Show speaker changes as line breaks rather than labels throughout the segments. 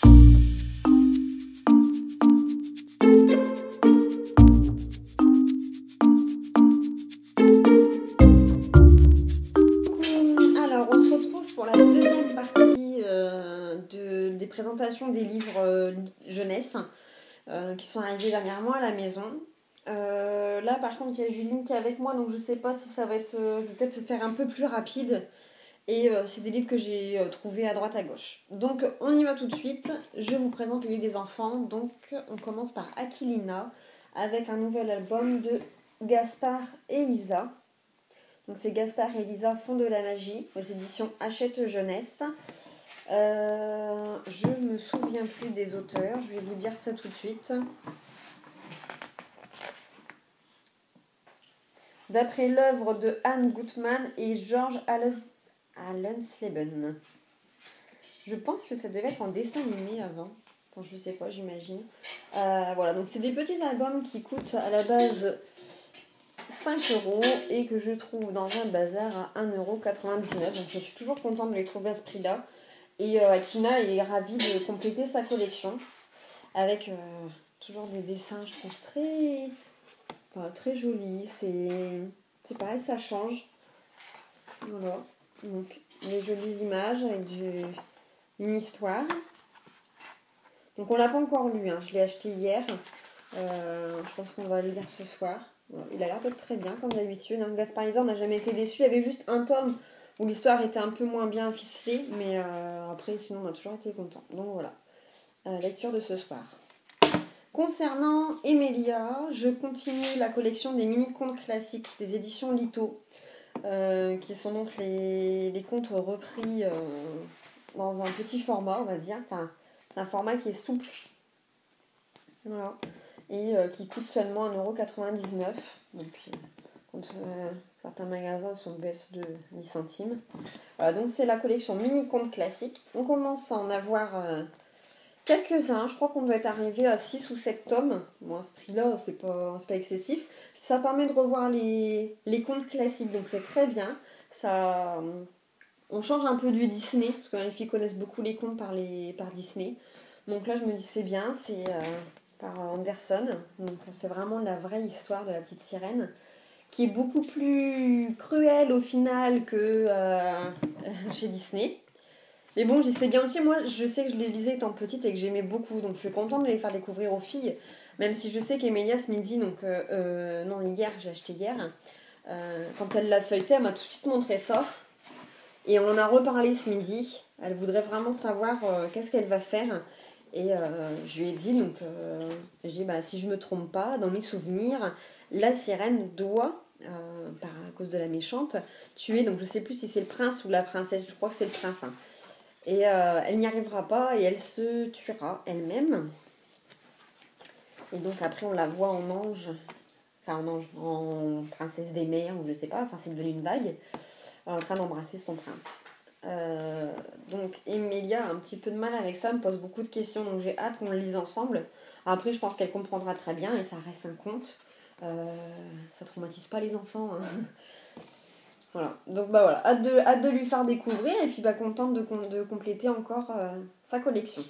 Alors, on se retrouve pour la deuxième partie des présentations des livres jeunesse qui sont arrivés dernièrement à la maison. Là, par contre, il y a Juline qui est avec moi, donc je sais pas si ça va être... je vais peut-être faire un peu plus rapide. Et c'est des livres que j'ai trouvés à droite à gauche. Donc, on y va tout de suite. Je vous présente les livres des enfants. Donc, on commence par Aquilina, avec un nouvel album de Gaspard et Lisa. Donc c'est Gaspard et Lisa font de la magie aux éditions Hachette Jeunesse. Je me souviens plus des auteurs, je vais vous dire ça tout de suite. D'après l'œuvre de Anne Gutmann et George Allensleben. Je pense que ça devait être en dessin animé avant. Enfin, je sais pas, j'imagine. Voilà, donc c'est des petits albums qui coûtent à la base 5€ et que je trouve dans un bazar à 1,99€. Donc je suis toujours contente de les trouver à ce prix-là. Et Akina est ravie de compléter sa collection avec toujours des dessins, je trouve, très jolis. C'est pareil, ça change. Voilà. Donc des jolies images avec une histoire. Donc on l'a pas encore lu, hein. Je l'ai acheté hier. Je pense qu'on va le lire ce soir. Il a l'air d'être très bien, comme d'habitude. Gaspard Lisa, on n'a jamais été déçus. Il y avait juste un tome où l'histoire était un peu moins bien ficelée, mais après, sinon, on a toujours été contents. Donc voilà, lecture de ce soir. Concernant Emilia, je continue la collection des mini-contes classiques des éditions Lito, qui sont donc les contes repris dans un petit format, on va dire. Enfin, un format qui est souple. Voilà. Et qui coûte seulement 1,99€. Donc, quand certains magasins sont baisse de 10 centimes. Voilà, donc c'est la collection mini-contes classiques. On commence à en avoir quelques-uns. Je crois qu'on doit être arrivé à 6 ou 7 tomes. Bon, à ce prix-là, c'est pas excessif. Puis ça permet de revoir les contes classiques, donc c'est très bien. On change un peu du Disney, parce que les filles connaissent beaucoup les contes par Disney. Donc là, je me dis c'est bien, c'est... par Anderson. Donc c'est vraiment la vraie histoire de la petite sirène, qui est beaucoup plus cruelle au final que chez Disney. Mais bon, c'est bien aussi, moi je sais que je les lisais étant petite et que j'aimais beaucoup, donc je suis contente de les faire découvrir aux filles, même si je sais qu'Emilia ce midi, donc non hier, j'ai acheté hier, quand elle l'a feuilleté, elle m'a tout de suite montré ça, et on en a reparlé ce midi. Elle voudrait vraiment savoir qu'est-ce qu'elle va faire. Et je lui ai dit, donc, si je me trompe pas, dans mes souvenirs, la sirène doit, à cause de la méchante, tuer, donc je sais plus si c'est le prince ou la princesse, je crois que c'est le prince. Hein. Et elle n'y arrivera pas et elle se tuera elle-même. Et donc après on la voit en ange, en princesse des mers, ou je sais pas, enfin c'est devenu une vague, en train d'embrasser son prince. Donc Emilia a un petit peu de mal avec ça, me pose beaucoup de questions, donc j'ai hâte qu'on le lise ensemble. Après je pense qu'elle comprendra très bien et ça reste un conte, ça traumatise pas les enfants, hein. Voilà, donc voilà, hâte de lui faire découvrir et puis contente de compléter encore sa collection.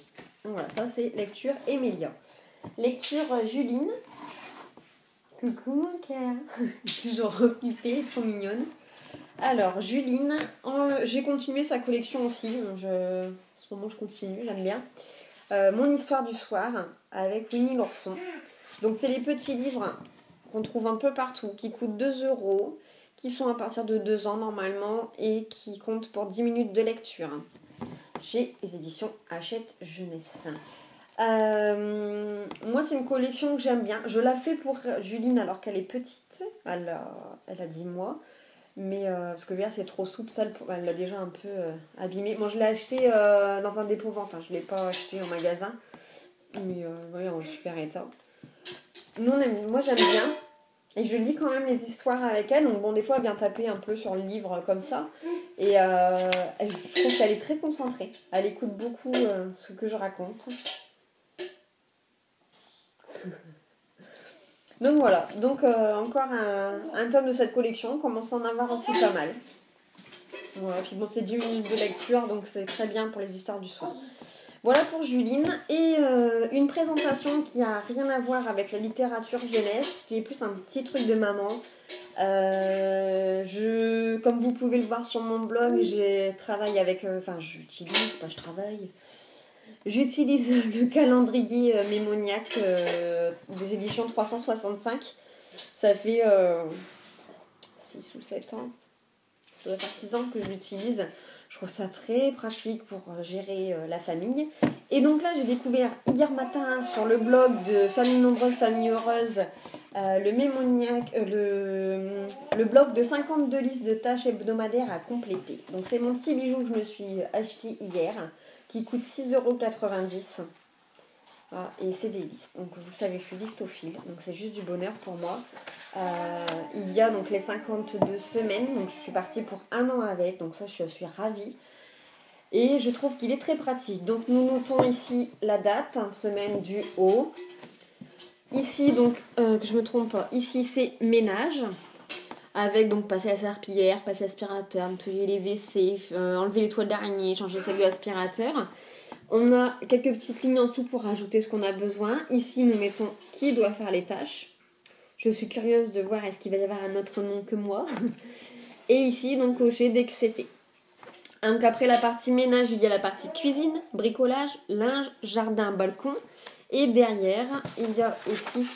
Donc voilà, ça c'est lecture Emilia. Lecture Juline. Coucou mon cœur. Toujours repipée, trop mignonne. Alors, Juline, j'ai continué sa collection aussi. En ce moment, je continue, j'aime bien. Mon histoire du soir, avec Winnie l'ourson. Donc, c'est les petits livres qu'on trouve un peu partout, qui coûtent 2€, qui sont à partir de 2 ans normalement, et qui comptent pour 10 minutes de lecture. Chez les éditions Hachette Jeunesse. Moi, c'est une collection que j'aime bien. Je la fais pour Juline alors qu'elle est petite. Elle a 10 mois. Mais parce que c'est trop souple, ça elle l'a déjà un peu abîmé. Moi je l'ai acheté dans un dépôt-vente, hein. Je ne l'ai pas acheté en magasin, mais en super état. Moi j'aime bien, et je lis quand même les histoires avec elle, donc bon, des fois elle vient taper un peu sur le livre comme ça, et je trouve qu'elle est très concentrée, elle écoute beaucoup ce que je raconte. Donc voilà, encore un tome de cette collection, on commence à en avoir aussi pas mal. Voilà, puis bon, c'est 10 minutes de lecture, donc c'est très bien pour les histoires du soir. Voilà pour Juline. Et une présentation qui a rien à voir avec la littérature jeunesse, qui est plus un petit truc de maman. Comme vous pouvez le voir sur mon blog, je travaille avec... J'utilise le calendrier Mémoniac des éditions 365. Ça fait 6 ou 7 ans. Ça doit faire 6 ans que je l'utilise. Je trouve ça très pratique pour gérer la famille. Et donc là, j'ai découvert hier matin sur le blog de Famille Nombreuse, Famille Heureuse, le Mémoniac, le blog de 52 listes de tâches hebdomadaires à compléter. Donc c'est mon petit bijou que je me suis acheté hier, qui coûte 6,90 €. Voilà, et c'est des listes. Donc vous savez, je suis listophile, donc c'est juste du bonheur pour moi. Il y a donc les 52 semaines, donc je suis partie pour 1 an avec, donc ça je suis ravie. Et je trouve qu'il est très pratique. Donc nous notons ici la date, semaine du haut. Ici donc, que je me trompe pas, ici c'est ménage. Avec donc passer la serpillière, passer l'aspirateur, nettoyer les WC, enlever les toiles d'araignée, changer celle de l'aspirateur. On a quelques petites lignes en dessous pour rajouter ce qu'on a besoin. Ici, nous mettons qui doit faire les tâches. Je suis curieuse de voir est-ce qu'il va y avoir un autre nom que moi. Et ici, donc cocher dès que c'est fait. Donc après la partie ménage, il y a la partie cuisine, bricolage, linge, jardin, balcon. Et derrière, il y a aussi...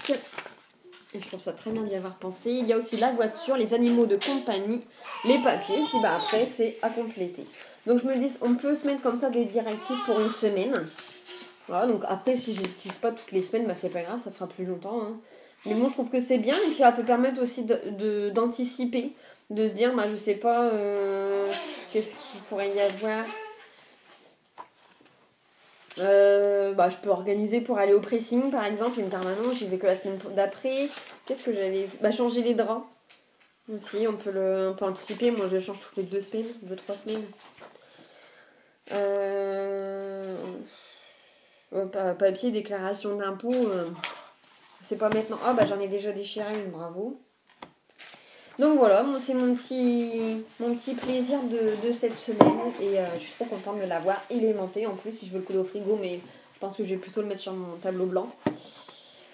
Et je trouve ça très bien d'y avoir pensé. Il y a aussi la voiture, les animaux de compagnie, les papiers, qui après c'est à compléter. Donc je me dis, on peut se mettre comme ça des directives pour une semaine. Voilà, donc après si je n'utilise pas toutes les semaines, c'est pas grave, ça fera plus longtemps. Hein. Mais bon, je trouve que c'est bien et puis ça peut permettre aussi d'anticiper, de se dire, je sais pas, qu'est-ce qu'il pourrait y avoir. Je peux organiser pour aller au pressing par exemple et me dire non, j'y vais que la semaine d'après. Qu'est-ce que j'avais vu, changer les draps aussi, on peut anticiper. Moi je change toutes les 2 semaines, 2-3 semaines. Papier, déclaration d'impôt, c'est pas maintenant. J'en ai déjà déchiré une, bravo. Donc voilà, c'est mon petit plaisir de cette semaine et je suis trop contente de l'avoir élémenté. En plus, si je veux le coller au frigo, mais je pense que je vais plutôt le mettre sur mon tableau blanc.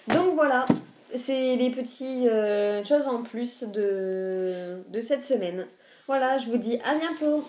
Donc voilà, c'est les petites choses en plus de cette semaine. Voilà, je vous dis à bientôt.